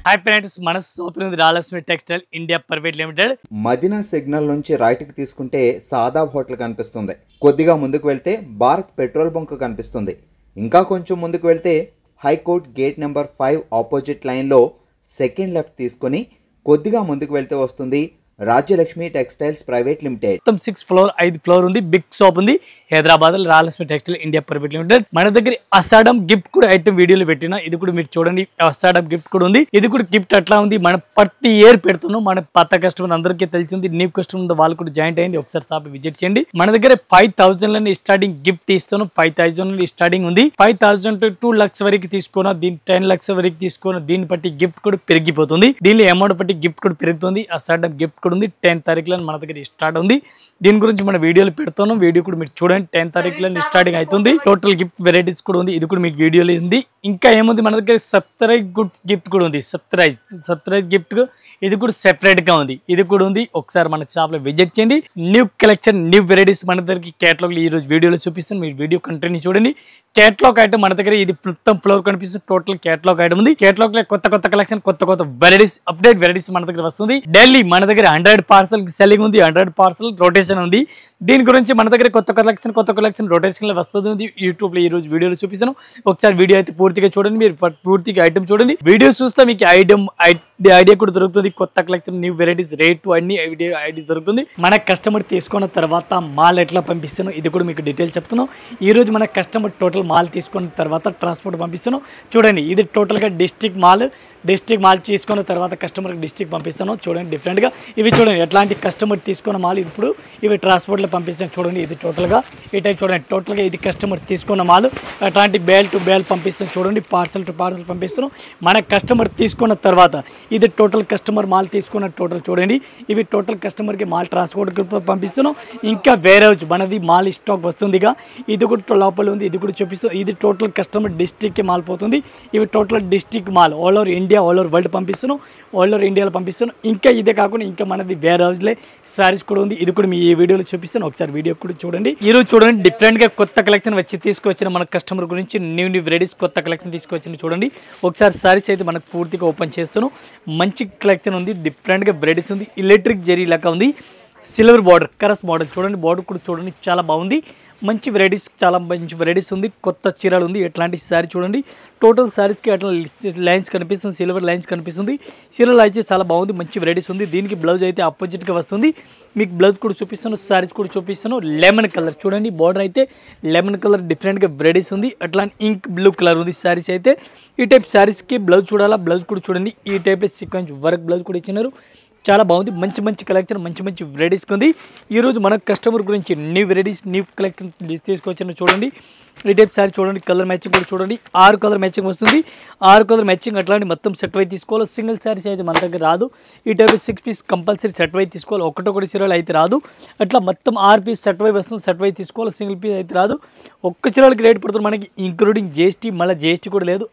Hi friends, మన super రాలక్ష్మి textile India private limited Madina signal నుంచి రైట్కి తీసుకుంటే సాదాబ్ హోటల్ కనిపిస్తుంది. కొద్దిగా ముందుకు వెళ్తే భారత్ పెట్రోల్ బంక్ కనిపిస్తుంది. ఇంకా కొంచెం ముందుకు వెళ్తే హైకోర్ట్ గేట్ నెంబర్ 5 ఆపోజిట్ లైన్లో సెకండ్ లెఫ్ట్ తీసుకొని కొద్దిగా ముందుకు వెళ్తే వస్తుంది రాజ్యలక్ష్మి టెక్స్టైల్స్ ప్రైవేట్ లిమిటెడ్. మొత్తం 6 ఫ్లోర్ 5 ఫ్లోర్ ఉంది. బిగ్ షాప్ ఉంది హైదరాబాద్ లో, రాలక్ష్మి టెక్స్టైల్ ఇండియా ప్రైవేట్ లిమిటెడ్. మన దగ్గర అసాడమ్ గిఫ్ట్ కూడా ఐటమ్ వీడియోలో పెట్టినా, ఇది కూడా మీరు చూడండి. అసాడమ్ గిఫ్ట్ కూడా ఉంది. ఇది కూడా గిఫ్ట్ అట్లా ఉంది. మన ప్రతి ఇయర్ పెడుతున్నాం. మన పాత కస్టమర్ అందరికీ తెలిసింది, న్యూ కస్టమర్ వాళ్ళు కూడా జాయింట్ అయింది. ఒకసారి షాప్ విజిట్ చేయండి. మన దగ్గర 5,000 స్టార్టింగ్ గిఫ్ట్ ఇస్తున్నాం. 5,000 స్టార్టింగ్ ఉంది. 5,000 to 2 lakhs వరకు తీసుకున్నా, దీని 10 lakhs వరకు తీసుకున్నా, దీన్ని బట్టి గిఫ్ట్ కూడా పెరిగిపోతుంది. దీనిలో అమౌంట్ బట్టి గిఫ్ట్ కూడా పెరుగుతుంది. అసాడమ్ గిఫ్ట్ కూడా ఉంది. 10th తారీఖులో మన దగ్గర స్టార్ట్ ఉంది. దీని గురించి మన వీడియోలు పెడుతున్నాం. వీడియో కూడా మీరు చూడండి. 10th తారీఖులో స్టార్టింగ్ అవుతుంది. టోటల్ గిఫ్ట్ వెరైటీస్ కూడా ఉంది. ఇది కూడా మీకు వీడియోలో ఉంది. ఇంకా ఏముంది, మన దగ్గర సబ్స్క్రైబ్ గిఫ్ట్ కూడా ఉంది. సబ్స్క్రైబ్ గిఫ్ట్ ఇది కూడా సెపరేట్ గా ఉంది. ఇది కూడా ఉంది. ఒకసారి మన షాప్ లో విజిట్ చేయండి. న్యూ కలెక్షన్, న్యూ వెరైటీస్ మన దగ్గర కేటలాగ్ ఈ రోజు వీడియోలో చూపిస్తాను. మీరు వీడియో కంటిన్యూ చూడండి. కేటలాగ్ ఐటమ్ మన దగ్గర ఇది మొత్తం ఫ్లోర్ కనిపిస్తుంది. టోటల్ కేటలాగ్ ఐటమ్ ఉంది. కేటలాగ్ లో కొత్త కలెక్షన్, కొత్త వెరైటీస్, అప్డేట్ వెరైటీస్ మన దగ్గర వస్తుంది. డైలీ మన దగ్గర 100 పార్సల్ సెల్లింగ్ ఉంది. 100 పార్సల్ రొటేషన్ ఉంది. దీని గురించి మన దగ్గర కొత్త కలెక్షన్ రొటేషన్ లో వస్తుంది. యూట్యూబ్ లో ఈ రోజు వీడియోలో చూపిస్తాను. ఒకసారి వీడియో అయితే పూర్తిగా చూడండి. మీరు పూర్తిగా ఐటమ్ చూడండి. వీడియో చూస్తే మీకు ఐడియా కూడా దొరుకుతుంది. కొత్త కలెక్షన్, న్యూ వెరైటీస్, రేటు అన్ని ఐడియా దొరుకుతుంది. మన కస్టమర్ తీసుకున్న తర్వాత మాల్ ఎట్లా పంపిస్తాను ఇది కూడా మీకు డీటెయిల్ చెప్తున్నాను. ఈ రోజు మన కస్టమర్ టోటల్ మాల్ తీసుకున్న తర్వాత ట్రాన్స్పోర్ట్ పంపిస్తాను. చూడండి, ఇది టోటల్ గా డిస్ట్రిక్ట్ మాల్ తీసుకున్న తర్వాత కస్టమర్కి డిస్ట్రిక్ట్ పంపిస్తాను. చూడండి డిఫరెంట్గా ఇవి చూడండి. ఎట్లాంటి కస్టమర్ తీసుకున్న మాల్ ఇప్పుడు ఇవి ట్రాన్స్పోర్ట్లో పంపిస్తాను. చూడండి, ఇది టోటల్గా ఈ టైప్ చూడండి. టోటల్గా ఇది కస్టమర్ తీసుకున్న మాల్ అట్లాంటి బేల్ టు బేల్ పంపిస్తాను. చూడండి, పార్సల్ టు పార్సల్ పంపిస్తాను. మన కస్టమర్ తీసుకున్న తర్వాత ఇది టోటల్ కస్టమర్ మాల్ తీసుకున్న టోటల్ చూడండి. ఇవి టోటల్ కస్టమర్కి మాల్ ట్రాన్స్పోర్ట్ పంపిస్తున్నాం. ఇంకా వేరే మనది మాల్ స్టాక్ వస్తుందిగా, ఇది కూడా లోపల ఉంది. ఇది కూడా చూపిస్తాం. ఇది టోటల్ కస్టమర్ డిస్ట్రిక్ట్కి మాల్ పోతుంది. ఇవి total district mall all over India, all over world పంపిస్తున్నాం. ఆల్ ఓవర్ ఇండియాలో పంపిస్తున్నాం. ఇంకా ఇదే కాకుండా ఇంకా మనది వేరే హౌస్లే సారీస్ కూడా ఉంది. ఇది కూడా మీ ఈ వీడియోలో చూపిస్తాను. ఒకసారి వీడియో కూడా చూడండి. ఈరోజు చూడండి, డిఫరెంట్గా కొత్త కలెక్షన్ వచ్చి తీసుకొచ్చిన మన కస్టమర్ గురించి న్యూ వెరైటీస్ కొత్త కలెక్షన్ తీసుకొచ్చిన చూడండి. ఒకసారి సారీస్ అయితే మనకు పూర్తిగా ఓపెన్ చేస్తాను. మంచి కలెక్షన్ ఉంది. డిఫరెంట్గా వెరైటీస్ ఉంది. ఎలక్ట్రిక్ జెరీ లాగా ఉంది. సిల్వర్ బార్డర్, కరస్ బార్డర్ చూడండి. బార్డర్ కూడా చూడండి, చాలా బాగుంది. మంచి వెరైటీస్, చాలా మంచి వెరైటీస్ ఉంది. కొత్త చీరలు ఉంది. ఎట్లాంటి శారీ చూడండి. టోటల్ శారీస్కి అట్లా లైన్స్ కనిపిస్తుంది. సిల్వర్ లైన్స్ కనిపిస్తుంది. చీరలు అయితే చాలా బాగుంది. మంచి వెరైటీస్ ఉంది. దీనికి బ్లౌజ్ అయితే ఆపోజిట్గా వస్తుంది. మీకు బ్లౌజ్ కూడా చూపిస్తాను, శారీస్ కూడా చూపిస్తాను. లెమన్ కలర్ చూడండి. బార్డర్ అయితే లెమన్ కలర్ డిఫరెంట్గా వెరైటీస్ ఉంది. అట్లా ఇంక్ బ్లూ కలర్ ఉంది. శారీస్ అయితే ఈ టైప్ శారీస్కి బ్లౌజ్ చూడాలా. బ్లౌజ్ కూడా చూడండి. ఈ టైప్లో సీక్వెన్స్ వర్క్ బ్లౌజ్ కూడా ఇచ్చినారు. చాలా బాగుంది. మంచి కలెక్షన్, మంచి వెరైటీస్ ఉంది. ఈరోజు మన కస్టమర్ గురించి న్యూ వెరైటీస్, న్యూ కలెక్షన్ తీసుకొచ్చిన చూడండి. ఈ టైప్ సారీ చూడండి. కలర్ మ్యాచింగ్ కూడా చూడండి. 6 కలర్ మ్యాచింగ్ వస్తుంది. 6 కలర్ మ్యాచింగ్ అట్లాంటి మొత్తం సెట్ వై తీసుకోవాలి. సింగిల్ శారీస్ అయితే మన దగ్గర రాదు. ఈ టైప్ 6 పీస్ కంపల్సరీ సెట్ వై తీసుకోవాలి. ఒకటి చీరలు అయితే రాదు. అట్లా మొత్తం 6 పీస్ సెట్ వై వస్తుంది. సెట్ వై తీసుకోవాలి. సింగిల్ పీస్ అయితే రాదు. ఒక్క చీరలకి రేట్ పడుతుంది మనకి, ఇంక్లూడింగ్ జిఎస్టీ. మళ్ళీ జిఎస్టీ కూడా లేదు.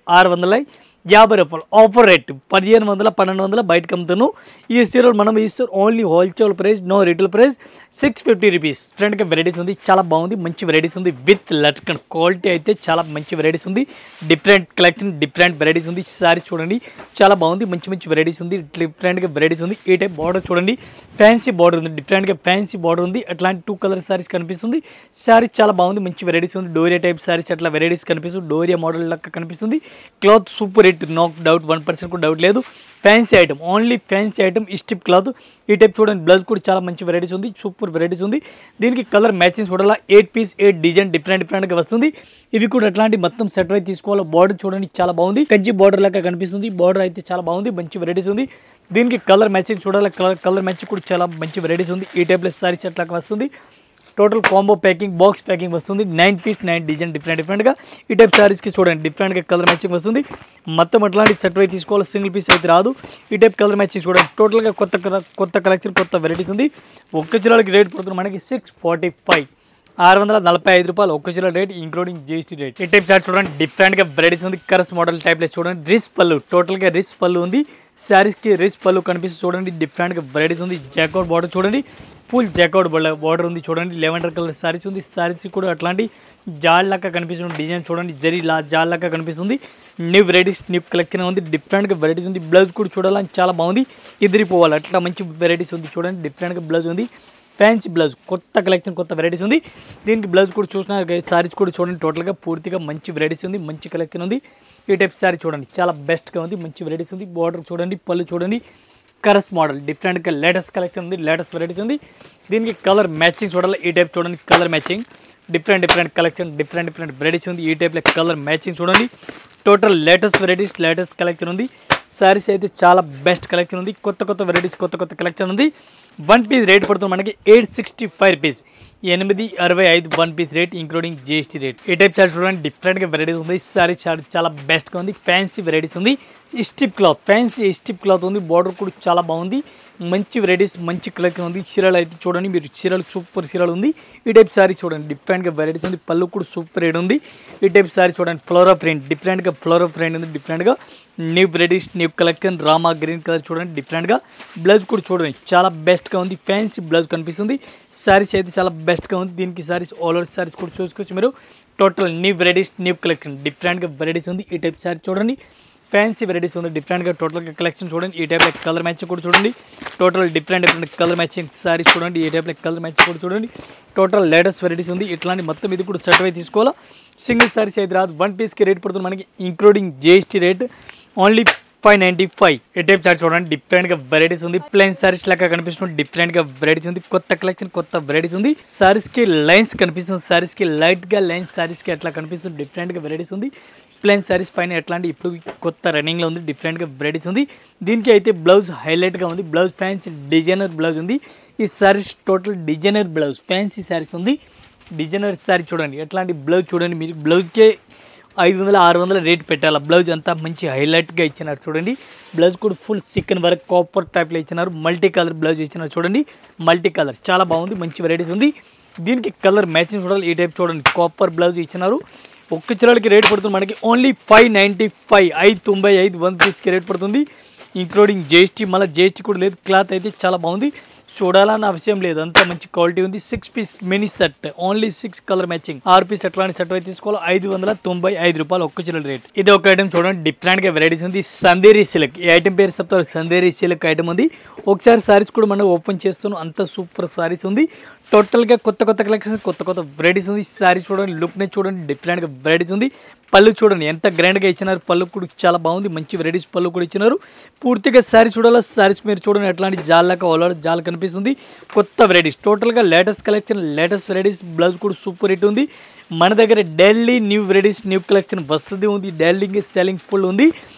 650 రూపాయలు ఆఫర్ రేట్. 1,500 1,200 బయటకు అమ్ముతాను. ఈ చీరలు మనం ఇస్తాం only wholesale price, no retail price. 650 rupees. ఫ్రెండ్గా వెరైటీస్ ఉంది. చాలా బాగుంది. మంచి వెరైటీస్ ఉంది. విత్ లట్కన్ క్వాలిటీ అయితే చాలా మంచి వెరైటీస్ ఉంది. డిఫరెంట్ కలెక్షన్, డిఫరెంట్ వెరైటీస్ ఉంది. సారీ చూడండి, చాలా బాగుంది. మంచి వెరైటీస్ ఉంది. డిఫరెంట్గా వెరైటీస్ ఉంది. ఈ టైప్ బార్డర్ చూడండి. ఫ్యాన్సీ బార్డర్ ఉంది. డిఫరెంట్గా ఫ్యాన్సీ బార్డర్ ఉంది. అట్లాంటి 2 కలర్ సారీస్ కనిపిస్తుంది. సారీస్ చాలా బాగుంది. మంచి వెరైటీస్ ఉంది. డోరియా టైప్ సారీస్ అట్లా వెరైటీస్ కనిపిస్తుంది. డోరియా మోడల్ లెక్క కనిపిస్తుంది. Cloth super hit, no doubt, 1% కూడా డౌట్ లేదు. Fancy item, only fancy item. స్టిప్ క్లాత్. ఈ టైప్ చూడండి. బ్లౌజ్ కూడా చాలా మంచి వెరైటీస్ ఉంది. సూపర్ వెరైటీస్ ఉంది. దీనికి కలర్ మ్యాచింగ్ చూడాలా. 8 పీస్ 8 డిజైన్ డిఫరెంట్గా వస్తుంది. ఇవి కూడా అట్లాంటి మొత్తం సెట్ అయితే తీసుకోవాలి. బార్డర్ చూడండి, చాలా బాగుంది. కంచి బార్డర్ లాగా కనిపిస్తుంది. బార్డర్ అయితే చాలా బాగుంది. మంచి వెరైటీస్ ఉంది. దీనికి కలర్ మ్యాచింగ్ చూడాలి. కలర్ మ్యాచింగ్ కూడా చాలా మంచి వెరైటీస్ ఉంది. ఈ టైప్లో సారీస్ అట్లాగా వస్తుంది. Total combo packing, box packing వస్తుంది. 9 పీస్ 9 డిజైన్ డిఫరెంట్గా. ఈ టైప్ సారీస్కి చూడండి డిఫరెంట్గా కలర్ మ్యాచింగ్ వస్తుంది. మొత్తం అట్లాంటి సెట్ అయితే తీసుకోవాలి. సింగిల్ పీస్ అయితే రాదు. ఈ టైప్ కలర్ మ్యాచింగ్ చూడండి. టోటల్గా కొత్త కలెక్షన్, కొత్త వెరైటీస్ ఉంది. ఒక్క చీరలకి రేట్ పడుతుంది మనకి 645, 645 రూపాయలు ఒక్క చీర రేట్, ఇంక్లూడింగ్ జిఎస్టీ రేట్. ఈ టైప్ చార్ట్ చూడండి. డిఫరెంట్గా వెరైటీస్ ఉంది. కరస్ మోడల్ టైప్లో చూడండి. రిస్ పళ్ళు, టోటల్గా రిస్ పళ్ళు ఉంది. శారీస్కి రిచ్ పళ్ళు కనిపిస్తుంది. చూడండి డిఫరెంట్గా వెరైటీస్ ఉంది. జాకౌట్ బార్డర్ చూడండి. ఫుల్ జాకౌట్ బార్డర్ ఉంది. చూడండి లెవెండర్ కలర్ శారీస్ ఉంది. శారీస్ కూడా అట్లాంటి జాల్ లాగా కనిపిస్తుంది డిజైన్ చూడండి జరీ జాల్ లాగా కనిపిస్తుంది న్యూ వెరైటీస్ న్యూ కలెక్షన్ ఉంది డిఫరెంట్గా వెరైటీస్ ఉంది బ్లౌజ్ కూడా చూడాలని చాలా బాగుంది ఎదిరిపోవాలి అట్లా మంచి వెరైటీస్ ఉంది చూడండి డిఫరెంట్గా బ్లౌజ్ ఉంది ఫ్యాన్సీ బ్లౌజ్ కొత్త కలెక్షన్ కొత్త వెరైటీస్ ఉంది దీనికి బ్లౌజ్ కూడా చూసినారు సారీస్ కూడా చూడండి టోటల్గా పూర్తిగా మంచి వెరైటీస్ ఉంది మంచి కలెక్షన్ ఉంది ఈ టైప్ సారీ చూడండి చాలా బెస్ట్గా ఉంది మంచి వెరైటీస్ ఉంది బార్డర్ చూడండి పళ్ళు చూడండి కరస్ మోడల్ డిఫరెంట్గా లేటెస్ట్ కలెక్షన్ ఉంది లేటెస్ట్ వెరైటీస్ ఉంది దీనికి కలర్ మ్యాచింగ్ చూడాలి ఈ టైప్ చూడండి colour matching different collection different varieties ఉంది ఈ టైప్లో కలర్ మ్యాచింగ్ చూడండి total latest varieties latest collection ఉంది సారీస్ అయితే చాలా బెస్ట్ కలెక్షన్ ఉంది కొత్త వెరైటీస్ కొత్త కలెక్షన్ ఉంది వన్ పీస్ రేట్ పడుతుంది మనకి 865 rupees 865 one piece rate including GST rate ఈ టైప్ సారీ చూడండి డిఫరెంట్గా వెరైటీస్ ఉంది సారీ చాలా బెస్ట్గా ఉంది ఫ్యాన్సీ వెరైటీస్ ఉంది స్టిప్ క్లాత్ ఫ్యాన్సీ స్టిప్ క్లాత్ ఉంది బార్డర్ కూడా చాలా బాగుంది మంచి వెరైటీస్ మంచి కలెక్షన్ ఉంది చీరలు అయితే చూడండి మీరు చీరలు సూపర్ చీరలు ఉంది ఈ టైప్ సారీ చూడండి డిఫరెంట్గా వెరైటీస్ ఉంది పళ్ళు కూడా సూపర్ రేట్ ఉంది ఈ టైప్ సారీ చూడండి ఫ్లోరా ప్రింట్ డిఫరెంట్గా ఫ్లోరా ప్రింట్ ఉంది డిఫరెంట్గా new varieties new collection Rama green colour చూడండి డిఫరెంట్గా బ్లౌజ్ కూడా చూడండి చాలా బెస్ట్గా ఉంది ఫ్యాన్సీ బ్లౌజ్ కనిపిస్తుంది సారీస్ అయితే చాలా బెస్ట్గా ఉంది దీనికి సారీస్ ఆల్ ఓవర్ సారీస్ కూడా చూసుకోవచ్చు మీరు total new varieties new collection డిఫరెంట్గా వెరైటీస్ ఉంది ఈ టైప్ సారీ చూడండి ఫ్యాన్సీ వెరైటీస్ ఉంది డిఫరెంట్గా టోటల్గా కలెక్షన్ చూడండి ఈ టైప్లో కలర్ మ్యాచింగ్ కూడా చూడండి total different colour matching saris చూడండి ఈ టైప్లో కలర్ మ్యాచింగ్ కూడా చూడండి టోటల్ లేటెస్ట్ వెరైటీస్ ఉంది ఇట్లాంటి మొత్తం ఇది కూడా సెట్ అయి తీసుకోవాలా సింగిల్ సారీస్ అయితే రాదు వన్ పీస్కి రేట్ పడుతుంది మనకి ఇంక్లూడింగ్ జిఎస్టీ రేట్ ఓన్లీ 595 ఈ టైప్ సారీ చూడండి డిఫరెంట్గా వెరైటీస్ ఉంది ప్లెయిన్ సారీస్ లాగా కనిపిస్తుంది డిఫరెంట్గా వెరైటీస్ ఉంది కొత్త కలెక్షన్ కొత్త వెరైటీస్ ఉంది సారీస్కి లైన్స్ కనిపిస్తుంది సారీస్కి లైట్గా లైన్స్ సారీస్కి ఎట్లా కనిపిస్తుంది డిఫరెంట్గా వెరైటీస్ ఉంది ప్లెయిన్ సారీస్ పైన ఎట్లాంటి ఇప్పుడు కొత్త రన్నింగ్లో ఉంది డిఫరెంట్గా వెరైటీస్ ఉంది దీనికి అయితే బ్లౌజ్ హైలైట్గా ఉంది బ్లౌజ్ ఫ్యాన్సీ డిజైనర్ బ్లౌజ్ ఉంది ఈ saris total designer blouse fancy saris ఉంది డిజైనర్ సారీ చూడండి ఎట్లాంటి బ్లౌజ్ చూడండి మీరు బ్లౌజ్కే 500-600 రేట్ పెట్టాలి బ్లౌజ్ అంతా మంచి హైలైట్గా ఇచ్చినారు చూడండి బ్లౌజ్ కూడా ఫుల్ చికెన్ వర్క్ కాపర్ టైప్లో ఇచ్చినారు మల్టీ కలర్ బ్లౌజ్ ఇచ్చినారు చూడండి మల్టీ కలర్ చాలా బాగుంది మంచి వెరైటీస్ ఉంది దీనికి కలర్ మ్యాచింగ్ చూడాలి ఈ టైప్ చూడండి కాపర్ బ్లౌజ్ ఇచ్చినారు ఒక్క చీరలకి రేట్ పడుతుంది మనకి ఓన్లీ 595 వన్ పీస్కి రేట్ పడుతుంది ఇంక్లూడింగ్ జిఎస్టీ మళ్ళీ జిఎస్టీ కూడా లేదు క్లాత్ అయితే చాలా బాగుంది చూడాలన్న అవసరం లేదు అంతా మంచి క్వాలిటీ ఉంది 6 piece mini set only 6 colour matching 6 piece ఎట్లాంటి సెట్ అయితే తీసుకోవాలి 595 రూపాయలు ఒక్క చీరల రేట్ ఇది ఒక ఐటమ్ చూడండి డిఫరెంట్గా వెరైటీస్ ఉంది సందేరి సిల్క్ ఈ ఐటమ్ పేరు చెప్తారు సందేరి సిల్క్ ఐటమ్ ఉంది ఒకసారి సారీస్ కూడా మనం ఓపెన్ చేస్తున్నాం అంత సూపర్ సారీస్ ఉంది టోటల్గా కొత్త కలెక్షన్ కొత్త వెరైటీస్ ఉంది సారీస్ చూడండి లుక్ని చూడండి డిఫరెంట్గా వెరైటీస్ ఉంది పళ్ళు చూడండి ఎంత గ్రాండ్గా ఇచ్చినారు పళ్ళు కూడా చాలా బాగుంది మంచి వెరైటీస్ పళ్ళు కూడా ఇచ్చినారు పూర్తిగా సారీస్ చూడాలి సారీస్ మీరు చూడండి ఎట్లాంటి జాల్లాగా ఓలాడు జాల్ కనిపిస్తుంది కొత్త వెరైటీస్ టోటల్గా latest collection latest varieties blouse కూడా సూపర్ హిట్ ఉంది మన దగ్గర daily new varieties new collection వస్తుంది ఉంది డైలీ సెల్లింగ్ ఫుల్ ఉంది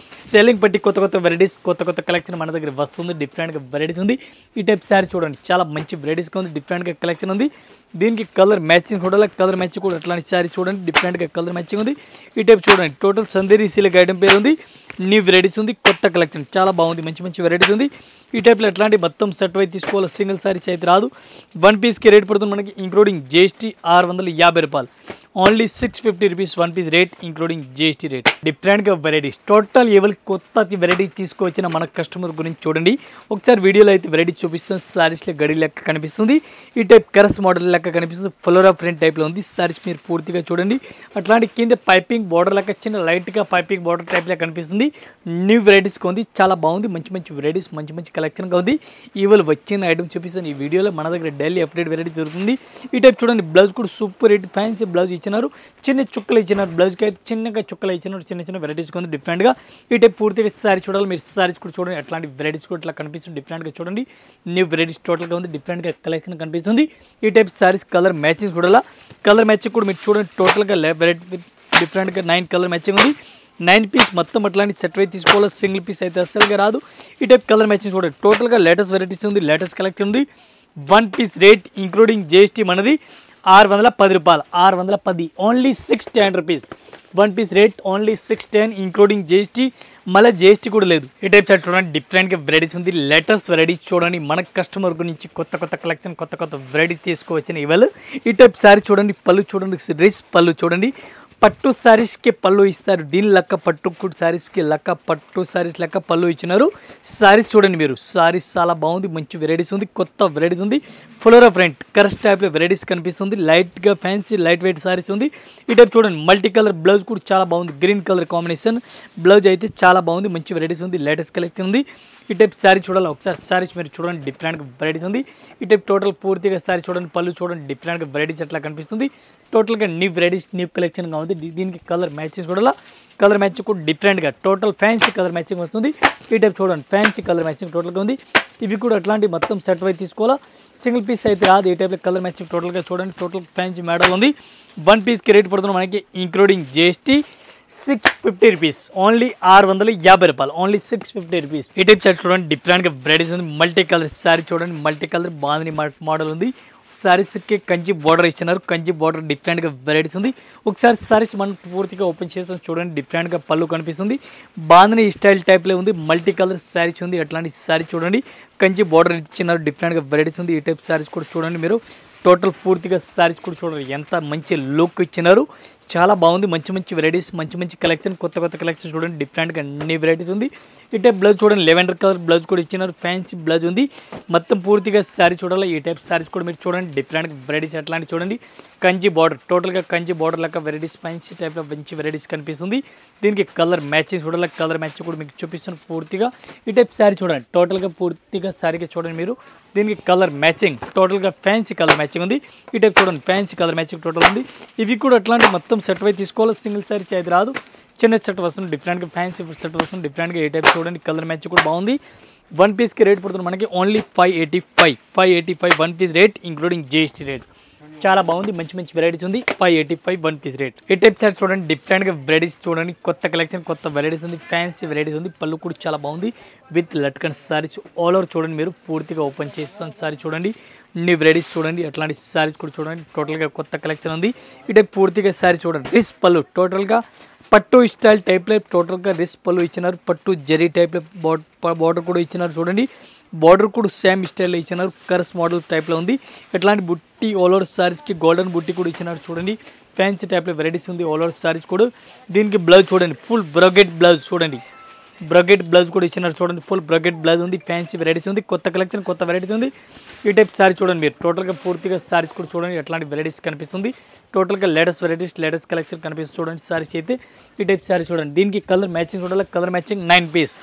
సెల్లింగ్ బట్టి కొత్త వెరైటీస్ కొత్త కలెక్షన్ మన దగ్గర వస్తుంది డిఫరెంట్గా వెరైటీస్ ఉంది ఈ టైప్ సారీ చూడండి చాలా మంచి వెరైటీస్గా ఉంది డిఫరెంట్గా కలెక్షన్ ఉంది దీనికి కలర్ మ్యాచింగ్ చూడాలి కలర్ మ్యాచింగ్ కూడా అట్లాంటి సారీ చూడండి డిఫరెంట్గా కలర్ మ్యాచింగ్ ఉంది ఈ టైప్ చూడండి టోటల్ సందేరి సిల్క్ ఐటమ్ పేరు ఉంది న్యూ వెరైటీస్ ఉంది కొత్త కలెక్షన్ చాలా బాగుంది మంచి వెరైటీస్ ఉంది ఈ టైప్లో ఎట్లాంటి మొత్తం సెట్ అయి తీసుకోవాలి సింగిల్ సారీస్ అయితే రాదు వన్ పీస్కి రేట్ పడుతుంది మనకి ఇంక్లూడింగ్ జిఎస్టీ 650 రూపాయలు only 650 rupees one piece rate including GST rate డిఫరెంట్గా వెరైటీస్ టోటల్ ఎవరికి కొత్త వెరైటీ తీసుకొచ్చిన మన కస్టమర్ గురించి చూడండి ఒకసారి వీడియోలో అయితే వెరైటీ చూపిస్తుంది సారీస్లో గడి లెక్క కనిపిస్తుంది ఈ టైప్ కరస్ మోడల్ లెక్క కనిపిస్తుంది ఫ్లోరా ప్రింట్ టైప్లో ఉంది సారీస్ మీరు పూర్తిగా చూడండి అట్లాంటి కింద పైపింగ్ బార్డర్ లెక్క చిన్న లైట్గా పైపింగ్ బార్డర్ టైప్లో కనిపిస్తుంది న్యూ వెరైటీస్గా ఉంది చాలా బాగుంది మంచి వెరైటీస్ మంచి కలెక్షన్గా ఉంది ఇవాళ వచ్చిన ఐటమ్ చూపిస్తాను ఈ వీడియోలో మన దగ్గర డైలీ అప్డేట్ వెరైటీ దొరుకుతుంది ఈ టైప్ చూడండి బ్లౌజ్ కూడా సూపర్ హిట్ ఫ్యాన్సీ బ్లౌజ్ ఇచ్చినారు చిన్న చుక్కలు ఇచ్చినారు బ్లౌజ్కి అయితే చిన్నగా చుక్కలు ఇచ్చినారు చిన్న వెరైటీస్గా ఉంది డిఫరెంట్గా ఈ టైప్ పూర్తిగా సారీ చూడాలి మీరు సారీస్ కూడా చూడండి అట్లాంటి వెరైటీస్ కూడా ఇట్లా కనిపిస్తుంది డిఫరెంట్గా చూడండి న్యూ వెరైటీస్ టోటల్గా ఉంది డిఫరెంట్గా కలెక్షన్ కనిపిస్తుంది ఈ టైప్ సారీస్ కలర్ మ్యాచింగ్ చూడాలా కలర్ మ్యాచింగ్ కూడా మీరు చూడండి టోటల్గా వెరైటీ డిఫరెంట్గా 9 కలర్ మ్యాచింగ్ ఉంది 9 పీస్ మొత్తం అట్లాంటి సెట్ అయితే తీసుకోవాలి సింగిల్ పీస్ అయితే అస్సలుగా రాదు ఈ టైప్ కలర్ మ్యాచింగ్ చూడండి టోటల్గా లేటెస్ట్ వెరైటీస్ ఉంది లేటెస్ట్ కలెక్షన్ ఉంది one piece rate including GST మనది 610 రూపాయలు 610 only 610 rupees one piece rate only 610 including GST మళ్ళీ జిఎస్టీ కూడా లేదు ఈ టైప్ సారీ చూడండి డిఫరెంట్గా వెరైటీస్ ఉంది లేటెస్ట్ వెరైటీస్ చూడండి మన కస్టమర్ గురించి కొత్త కలెక్షన్ కొత్త వెరైటీస్ తీసుకువచ్చిన ఇవాళ ఈ టైప్ సారీ చూడండి పళ్ళు చూడండి రిచ్ పళ్ళు చూడండి పట్టు సారీస్కి పళ్ళు ఇస్తారు. దీని లెక్క పట్టు సారీస్కి లెక్క పట్టు సారీస్ లెక్క పళ్ళు ఇచ్చినారు. సారీస్ చూడండి మీరు, సారీస్ చాలా బాగుంది, మంచి వెరైటీస్ ఉంది, కొత్త వెరైటీస్ ఉంది. ఫ్లోరా ఫ్రంట్ కరస్ టైప్లో వెరైటీస్ కనిపిస్తుంది. లైట్గా ఫ్యాన్సీ లైట్ వెయిట్ సారీస్ ఉంది. ఈ టైప్ చూడండి, మల్టీ కలర్ బ్లౌజ్ కూడా చాలా బాగుంది, గ్రీన్ కలర్ కాంబినేషన్ బ్లౌజ్ అయితే చాలా బాగుంది, మంచి వెరైటీస్ ఉంది, లేటెస్ట్ కలెక్షన్ ఉంది. ఈ టైప్ శారీ చూడాలి ఒకసారి, శారీస్ మీరు చూడండి డిఫరెంట్గా వెరైటీస్ ఉంది. ఈ టైప్ టోటల్ పూర్తిగా శారీ చూడండి, పళ్ళు చూడండి డిఫరెంట్గా వెరైటీస్ ఎట్లా కనిపిస్తుంది. టోటల్గా న్యూ వెరైటీస్ న్యూ కలెక్షన్గా ఉంది. దీనికి కలర్ మ్యాచింగ్ చూడాలా, కలర్ మ్యాచింగ్ కూడా డిఫరెంట్గా టోటల్ ఫ్యాన్సీ కలర్ మ్యాచింగ్ వస్తుంది. ఈ టైప్ చూడండి ఫ్యాన్సీ కలర్ మ్యాచింగ్ టోటల్గా ఉంది. ఇవి కూడా అట్లాంటి మొత్తం సెట్ వైపు తీసుకోవాలా, సింగిల్ పీస్ అయితే రాదు. ఈ టైప్లో కలర్ మ్యాచింగ్ టోటల్గా చూడండి, టోటల్ ఫ్యాన్సీ మోడల్ ఉంది. వన్ పీస్కి రేట్ పడుతుంది మనకి ఇంక్లూడింగ్ జిఎస్టీ 650 రూపీస్, ఓన్లీ 650 రూపాయలు, ఓన్లీ 650 రూపీస్. ఈ టైప్ సారీ చూడండి డిఫరెంట్గా వెరైటీస్ ఉంది. మల్టీ కలర్ శారీ చూడండి, మల్టీ కలర్ బాగుంది మోడల్ ఉంది. శారీస్కి కంచి బార్డర్ ఇచ్చినారు, కంచి బార్డర్ డిఫరెంట్గా వెరైటీస్ ఉంది. ఒకసారి శారీస్ మనం పూర్తిగా ఓపెన్ చేస్తాం చూడండి, డిఫరెంట్గా పళ్ళు కనిపిస్తుంది. బాందని స్టైల్ టైప్లో ఉంది, మల్టీ కలర్ శారీస్ ఉంది. అట్లాంటి శారీ చూడండి, కంచి బార్డర్ ఇచ్చినారు, డిఫరెంట్గా వెరైటీస్ ఉంది. ఈ టైప్ శారీస్ కూడా చూడండి మీరు, టోటల్ పూర్తిగా శారీస్ కూడా చూడండి ఎంత మంచి లుక్ ఇచ్చినారు, చాలా బాగుంది. మంచి మంచి వెరైటీస్, మంచి మంచి కలెక్షన్, కొత్త కొత్త కలెక్షన్ చూడండి, డిఫరెంట్గా అన్ని వెరైటీస్ ఉంది. ఈ టైప్ బ్లౌజ్ చూడండి, లెవెండర్ కలర్ బ్లౌజ్ కూడా ఇచ్చినారు, ఫ్యాన్సీ బ్లౌజ్ ఉంది. మొత్తం పూర్తిగా శారీ చూడాలి. ఈ టైప్ శారీస్ కూడా మీరు చూడండి, డిఫరెంట్గా వెరైటీస్ అట్లాంటి చూడండి. కంచి బార్డర్, టోటల్గా కంచి బార్డర్ లెక్క వెరైటీస్, ఫ్యాన్సీ టైప్లో మంచి వెరైటీస్ కనిపిస్తుంది. దీనికి కలర్ మ్యాచింగ్ చూడాలి, కలర్ మ్యాచింగ్ కూడా మీకు చూపిస్తాను పూర్తిగా. ఈ టైప్ శారీ చూడండి, టోటల్గా పూర్తిగా శారీగా చూడండి మీరు. దీనికి కలర్ మ్యాచింగ్ టోటల్గా ఫ్యాన్సీ కలర్ మ్యాచింగ్ ఉంది. ఈ టైప్ చూడండి ఫ్యాన్సీ కలర్ మ్యాచింగ్ టోటల్ ఉంది. ఇవి కూడా అట్లాంటి మొత్తం సెట్ వైపు తీసుకోవాలి, సింగిల్ శారీ అయితే రాదు, చిన్న సెట్ వస్తుంది, డిఫరెంట్గా ఫ్యాన్సీ సెట్ వస్తుంది, డిఫరెంట్గా ఏ టైప్ చూడండి. కలర్ మ్యాచింగ్ కూడా బాగుంది. వన్ పీస్కి రేట్ పడుతుంది మనకి only 585 one piece rate including GST rate. చాలా బాగుంది, మంచి మంచి వెరైటీస్ ఉంది. 585 వన్ పీస్ రేట్. ఈ టైప్ సారీ చూడండి, డిఫరెంట్గా వెరైటీస్ చూడండి, కొత్త కలెక్షన్, కొత్త వెరైటీస్ ఉంది, ఫ్యాన్సీ వెరైటీస్ ఉంది. పళ్ళు కూడా చాలా బాగుంది with latkan saris all over చూడండి మీరు, పూర్తిగా ఓపెన్ చేస్తాను సారీ చూడండి, న్యూ వెరైటీస్ చూడండి, అట్లాంటి సారీస్ కూడా చూడండి, టోటల్గా కొత్త కలెక్షన్ ఉంది. ఈ టైప్ పూర్తిగా సారీ చూడండి, రిస్ పళ్ళు టోటల్గా పట్టు స్టైల్ టైప్లో టోటల్గా రిస్ పళ్ళు ఇచ్చినారు, పట్టు జరీ టైప్లో బార్డర్ కూడా ఇచ్చినారు చూడండి. బార్డర్ కూడా సేమ్ స్టైల్లో ఇచ్చినారు, కర్స్ మోడల్ టైప్లో ఉంది. ఎట్లాంటి బుట్టి ఆల్ ఓవర్ సారీస్కి గోల్డెన్ బుట్టి కూడా ఇచ్చినారు చూడండి, ఫ్యాన్సీ టైప్లో వెరైటీస్ ఉంది ఆల్ ఓవర్ సారీస్ కూడా. దీనికి బ్లౌజ్ చూడండి, ఫుల్ బ్రొకెట్ బ్లౌజ్ చూడండి, బ్రొకెట్ బ్లౌజ్ కూడా ఇచ్చినారు చూడండి, ఫుల్ బ్రొకెట్ బ్లౌజ్ ఉంది, ఫ్యాన్సీ వెరైటీస్ ఉంది, కొత్త కలెక్షన్, కొత్త వెరైటీస్ ఉంది. ఈ టైప్ సారీ చూడండి మీరు, టోటల్గా పూర్తిగా సారీస్ కూడా చూడండి, ఎట్లాంటి వెరైటీస్ కనిపిస్తుంది, టోటల్గా లేటెస్ట్ వెరైటీస్, లేటెస్ట్ కలెక్షన్ కనిపిస్తుంది చూడండి సారీస్ అయితే. ఈ టైప్ సారీ చూడండి, దీనికి కలర్ మ్యాచింగ్ చూడాలి, కలర్ మ్యాచింగ్ 9 పీస్.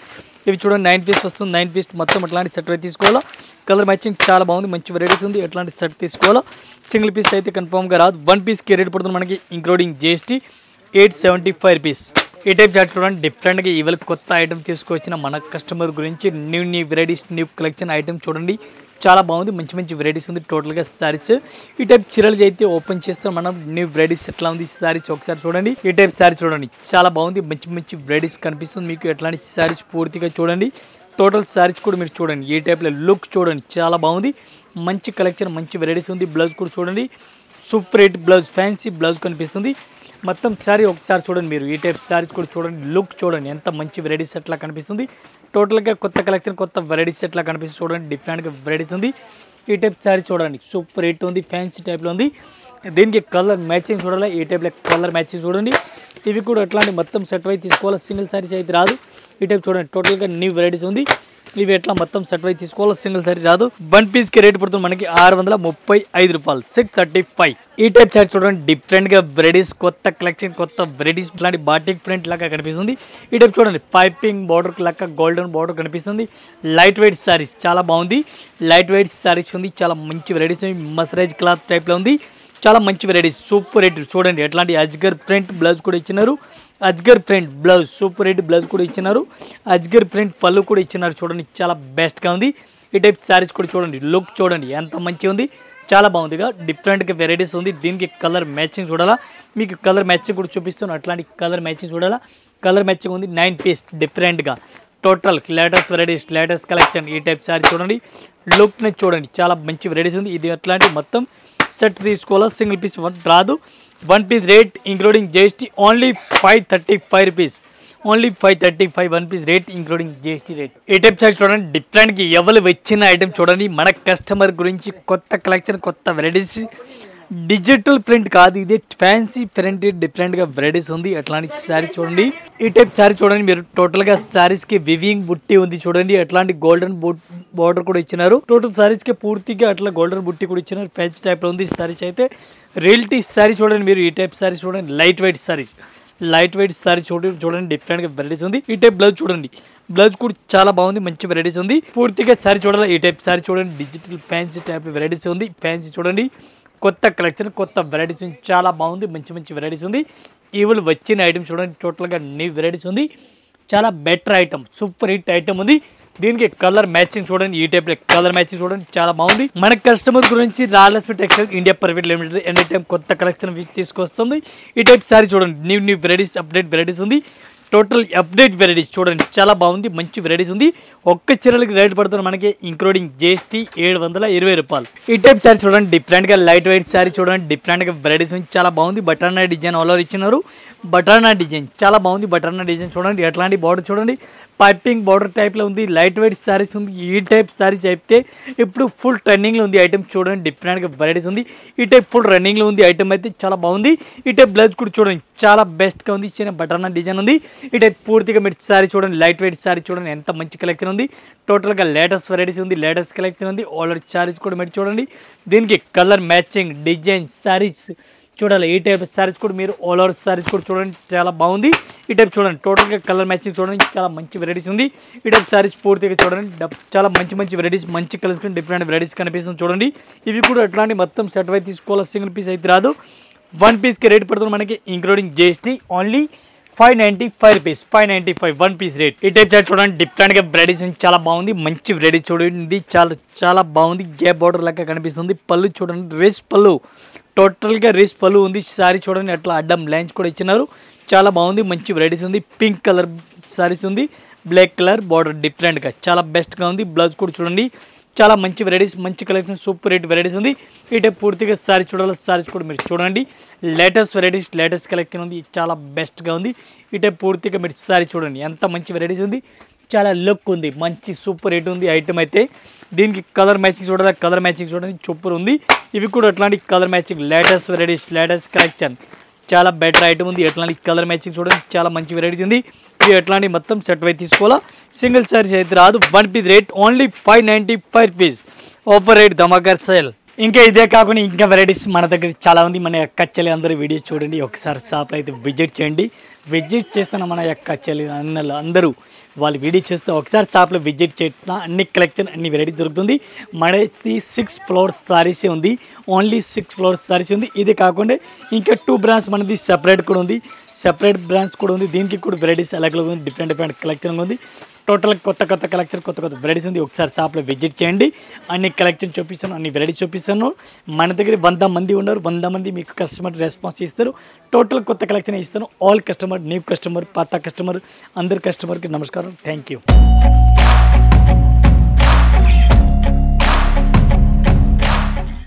ఇవి చూడండి 9 పీస్ వస్తుంది, 9 పీస్ మొత్తం అట్లాంటి సెట్ అయితే తీసుకోవాలా. కలర్ మ్యాచింగ్ చాలా బాగుంది, మంచి వెరైటీస్ ఉంది, ఎట్లాంటి సెట్ తీసుకోవాలా. సింగిల్ పీస్ అయితే కన్ఫర్మ్గా రాదు. వన్ పీస్కి రేట్ పడుతుంది మనకి ఇంక్లూడింగ్ జిఎస్టీ 875 రూపీస్. ఈ టైప్ చాట్ చూడండి, డిఫరెంట్గా ఇవాళ కొత్త ఐటమ్ తీసుకొచ్చిన మన కస్టమర్ గురించి new varieties, new collection item చూడండి, చాలా బాగుంది, మంచి మంచి వెరైటీస్ ఉంది, టోటల్గా సారీస్. ఈ టైప్ చీరలు అయితే ఓపెన్ చేస్తాం మనం, న్యూ వెరైటీస్ ఎట్లా ఉంది సారీస్ ఒకసారి చూడండి. ఈ టైప్ సారీ చూడండి, చాలా బాగుంది, మంచి మంచి వెరైటీస్ కనిపిస్తుంది మీకు. ఎట్లాంటి సారీస్ పూర్తిగా చూడండి, టోటల్ సారీస్ కూడా మీరు చూడండి, ఈ టైప్లో లుక్ చూడండి, చాలా బాగుంది, మంచి కలెక్షన్, మంచి వెరైటీస్ ఉంది. బ్లౌజ్ కూడా చూడండి, super hit blouse, fancy blouse కనిపిస్తుంది. మొత్తం సారీ ఒకసారి చూడండి మీరు, ఈ టైప్ సారీస్ కూడా చూడండి, లుక్ చూడండి, ఎంత మంచి వెరైటీస్ ఎట్లా కనిపిస్తుంది. టోటల్గా కొత్త కలెక్షన్, కొత్త వెరైటీస్ ఎట్లా కనిపిస్తుంది చూడండి, డిఫరెంట్గా వెరైటీస్ ఉంది. ఈ టైప్ సారీ చూడండి, సూపర్ హిట్ ఉంది, ఫ్యాన్సీ టైప్లో ఉంది. దీనికి కలర్ మ్యాచింగ్ చూడాలి, ఈ టైప్లో కలర్ మ్యాచింగ్ చూడండి. ఇవి కూడా అట్లాంటి మొత్తం సెట్ అయితే తీసుకోవాలి, సింగిల్ సారీస్ అయితే రాదు. ఈ టైప్ చూడండి, టోటల్గా న్యూ వెరైటీస్ ఉంది. ఇవి ఎట్లా మొత్తం సెట్ అయితే తీసుకోవాలి, సింగిల్ సారీ రాదు. వన్ పీస్కి రేట్ పడుతుంది మనకి 635 రూపాయలు, 635. ఈ టైప్ సారీ చూడండి, డిఫరెంట్గా వెరైటీస్, కొత్త కలెక్షన్, కొత్త వెరైటీస్, ఇట్లాంటి బాటిక్ ప్రింట్ లాగా కనిపిస్తుంది. ఈ టైప్ చూడండి, పైపింగ్ బార్డర్ లాగా గోల్డెన్ బార్డర్ కనిపిస్తుంది. లైట్ వెయిట్ సారీస్ చాలా బాగుంది, లైట్ వెయిట్ సారీస్ ఉంది, చాలా మంచి వెరైటీస్, మసరైజ్ క్లాత్ టైప్లో ఉంది, చాలా మంచి వెరైటీస్, సూపర్ రేట్ చూడండి. ఎట్లాంటి అజ్గర్ ప్రింట్ బ్లౌజ్ కూడా ఇచ్చినారు, అజ్గర్ print blouse, super rate blouse కూడా ఇచ్చినారు, అజ్గర్ ప్రింట్ పళ్ళు కూడా ఇచ్చినారు చూడండి, చాలా బెస్ట్గా ఉంది. ఈ టైప్ శారీస్ కూడా చూడండి, లుక్ చూడండి ఎంత మంచిగా ఉంది, చాలా బాగుందిగా, డిఫరెంట్గా వెరైటీస్ ఉంది. దీనికి కలర్ మ్యాచింగ్ చూడాలా, మీకు కలర్ మ్యాచింగ్ కూడా చూపిస్తాను, అట్లాంటి కలర్ మ్యాచింగ్ చూడాలా. కలర్ మ్యాచింగ్ ఉంది, 9 పీస్ డిఫరెంట్గా, total latest varieties, latest collection. ఈ టైప్ శారీ చూడండి, లుక్ని చూడండి, చాలా మంచి వెరైటీస్ ఉంది. ఇది అట్లాంటి మొత్తం సెట్ తీసుకోవాలా, సింగిల్ పీస్ రాదు. One piece rate including GST only 535 rupees, only 535 one piece rate including GST rate. ఈ టైప్ సారీస్ చూడండి, డిఫరెంట్గా ఎవరు వచ్చిన ఐటమ్ చూడండి, మన కస్టమర్ గురించి కొత్త కలెక్షన్, కొత్త వెరైటీస్, డిజిటల్ ప్రింట్ కాదు, ఇది ఫ్యాన్సీ ప్రింట్, డిఫరెంట్గా వెరైటీస్ ఉంది. అట్లాంటి శారీ చూడండి, ఈ టైప్ శారీ చూడండి మీరు. టోటల్గా శారీస్కి వివింగ్ బుట్టి ఉంది చూడండి. అట్లాంటి గోల్డెన్ బార్డర్ కూడా ఇచ్చినారు. టోటల్ శారీస్కి పూర్తిగా అట్లా గోల్డెన్ బుట్టి కూడా ఇచ్చినారు. ఫ్యాన్సీ టైప్లో ఉంది శారీస్ అయితే. రియల్టీ శారీ చూడండి మీరు. ఈ టైప్ శారీస్ చూడండి, లైట్ వెయిట్ శారీ చూడండి డిఫరెంట్గా వెరైటీస్ ఉంది. ఈ టైప్ బ్లౌజ్ చూడండి, బ్లౌజ్ కూడా చాలా బాగుంది, మంచి వెరైటీస్ ఉంది. పూర్తిగా శారీ చూడాలి. ఈ టైప్ శారీ చూడండి, డిజిటల్ ఫ్యాన్సీ టైప్ వెరైటీస్ ఉంది. ఫ్యాన్సీ చూడండి, కొత్త కలెక్షన్, కొత్త వెరైటీస్ ఉంది, చాలా బాగుంది, మంచి వెరైటీస్ ఉంది. ఈవిల్ వచ్చిన ఐటమ్ చూడండి, టోటల్గా న్యూ వెరైటీస్ ఉంది, చాలా better item, super hit item ఉంది. దీనికి కలర్ మ్యాచింగ్ చూడండి, ఈ టైప్ కలర్ మ్యాచింగ్ చూడండి, చాలా బాగుంది. మన కస్టమర్ గురించి Rayalaseema textile India private limited any time కొత్త కలెక్షన్ తీసుకొస్తుంది. ఈ టైప్ శారీ చూడండి, న్యూ వెరైటీస్, అప్డేట్ వెరైటీస్ ఉంది. టోటల్ అప్డేట్ వెరైటీస్ చూడండి, చాలా బాగుంది, మంచి వెరైటీస్ ఉంది. ఒక్క చీరలకి రేట్ పడుతుంది మనకి ఇంక్లూడింగ్ GST 720 రూపాయలు. ఈ టైప్ శారీ చూడండి, డిఫరెంట్గా లైట్ వెయిట్ శారీ చూడండి, డిఫరెంట్గా వెరైటీస్ ఉంది, చాలా బాగుంది. బటానా డిజైన్ ఆల్ ఓవర్ ఇచ్చినారు. బటానా డిజైన్ చాలా బాగుంది. బటానా డిజైన్ చూడండి, ఎట్లాంటి బార్డర్ చూడండి, పైపింగ్ బార్డర్ టైప్లో ఉంది. లైట్ వెయిట్ శారీస్ ఉంది. ఈ టైప్ శారీస్ అయితే ఇప్పుడు ఫుల్ ట్రెండింగ్లో ఉంది ఐటమ్ చూడండి, డిఫరెంట్గా వెరైటీస్ ఉంది. ఈ టైప్ ఫుల్ రన్నింగ్లో ఉంది ఐటమ్ అయితే, చాలా బాగుంది. ఈ టైప్ బ్లౌజ్ కూడా చూడండి, చాలా బెస్ట్గా ఉంది. చిన్న బటానా డిజైన్ ఉంది. ఈ టైప్ పూర్తిగా మీరు శారీ చూడండి, లైట్ వెయిట్ శారీ చూడండి, ఎంత మంచి కలెక్షన్ ఉంది. టోటల్గా లేటెస్ట్ వెరైటీస్ ఉంది, లేటెస్ట్ కలెక్షన్ ఉంది. ఆల్రెడీ శారీస్ కూడా మీరు చూడండి, దీనికి కలర్ మ్యాచింగ్ డిజైన్ శారీస్ చూడాలి. ఈ టైప్ శారీస్ కూడా మీరు ఆల్ ఓవర్ శారీస్ కూడా చూడండి, చాలా బాగుంది. ఈ టైప్ చూడండి, టోటల్గా కలర్ మ్యాచింగ్ చూడండి, చాలా మంచి వెరైటీస్ ఉంది. ఈ టైప్ శారీస్ పూర్తిగా చూడండి, చాలా మంచి వెరైటీస్, మంచి కలర్స్, డిఫరెంట్ వెరైటీస్ కనిపిస్తుంది చూడండి. ఇవి కూడా ఎట్లాంటి మొత్తం సెట్ వైపు తీసుకోవాలి, సింగిల్ పీస్ అయితే రాదు. వన్ పీస్కి రేట్ పడుతుంది మనకి including GST only 595 rupees, 595 one piece rate. ఈ టైప్ చార్ట్ చూడండి, డిఫరెంట్గా వెరైటీస్ చాలా బాగుంది, మంచి వెరైటీస్ చూడండి, చాలా బాగుంది. గ్యాప్ బార్డర్ లెక్క కనిపిస్తుంది. పళ్ళు చూడండి, రేస్ పళ్ళు, టోటల్గా రేస్ పళ్ళు ఉంది. శారీ చూడండి, అట్లా అడ్డం లైన్స్ కూడా ఇచ్చినారు, చాలా బాగుంది, మంచి వెరైటీస్ ఉంది. పింక్ కలర్ శారీస్ ఉంది, బ్లాక్ కలర్ బార్డర్ డిఫరెంట్గా చాలా బెస్ట్గా ఉంది. బ్లౌజ్ కూడా చూడండి, చాలా మంచి వెరైటీస్, మంచి కలెక్షన్, సూపర్ రేట్ వెరైటీస్ ఉంది. ఈ టైప్ పూర్తిగా శారీ చూడాలి. శారీస్ కూడా మీరు చూడండి, లేటెస్ట్ వెరైటీస్, లేటెస్ట్ కలెక్షన్ ఉంది, చాలా బెస్ట్గా ఉంది. ఈ టైప్ పూర్తిగా మీరు శారీ చూడండి, ఎంత మంచి వెరైటీస్ ఉంది, చాలా లుక్ ఉంది, మంచి సూపర్ రేట్ ఉంది ఐటమ్ అయితే. దీనికి కలర్ మ్యాచింగ్ చూడాలి, కలర్ మ్యాచింగ్ చూడండి, సూపర్ ఉంది. ఇవి కూడా అట్లాంటి colour matching, latest varieties, latest collection, చాలా బెటర్ ఐటమ్ ఉంది. ఎట్లాంటి కలర్ మ్యాచింగ్ చూడండి, చాలా మంచి వెరైటీస్ ఉంది. ఇది ఎట్లాంటి మొత్తం సెట్ వై తీసుకోవాలా, సింగిల్ శారీస్ అయితే రాదు. One piece rate only 595 rupees, offer rate, ధమాకా సేల్. ఇంకా ఇదే కాకుండా ఇంకా వెరైటీస్ మన దగ్గర చాలా ఉంది. మన యొక్క చెల్లి అందరూ వీడియో చూడండి, ఒకసారి షాప్లో అయితే విజిట్ చేయండి. విజిట్ చేస్తున్న మన యొక్క చెల్లి అన్నలు అందరూ వాళ్ళు వీడియో చేస్తే ఒకసారి షాప్లో విజిట్ చేసిన అన్ని కలెక్షన్, అన్ని వెరైటీ దొరుకుతుంది. మనది 6 ఫ్లోర్స్ సారీసే ఉంది, ఓన్లీ 6 ఫ్లోర్స్ సారీస్ ఉంది. ఇది కాకుండా ఇంకా 2 బ్రాండ్స్ మనది సెపరేట్ కూడా ఉంది, సెపరేట్ బ్రాండ్స్ కూడా ఉంది. దీనికి కూడా వెరైటీస్ అలాగే ఉంది, డిఫరెంట్ కలెక్షన్ ఉంది. టోటల్ కొత్త కలెక్షన్, కొత్త వెరైటీస్ ఉంది. ఒకసారి షాప్లో విజిట్ చేయండి, అన్ని కలెక్షన్ చూపిస్తాను, అన్ని వెరైటీస్ చూపిస్తాను. మన దగ్గర 100 మంది ఉన్నారు, 100 మంది మీకు కస్టమర్ రెస్పాన్స్ ఇస్తారు. టోటల్ కొత్త కలెక్షన్ ఇస్తాను. ఆల్ కస్టమర్, న్యూ కస్టమర్, పాత కస్టమర్, అందరు కస్టమర్కి నమస్కారం, థ్యాంక్ యూ.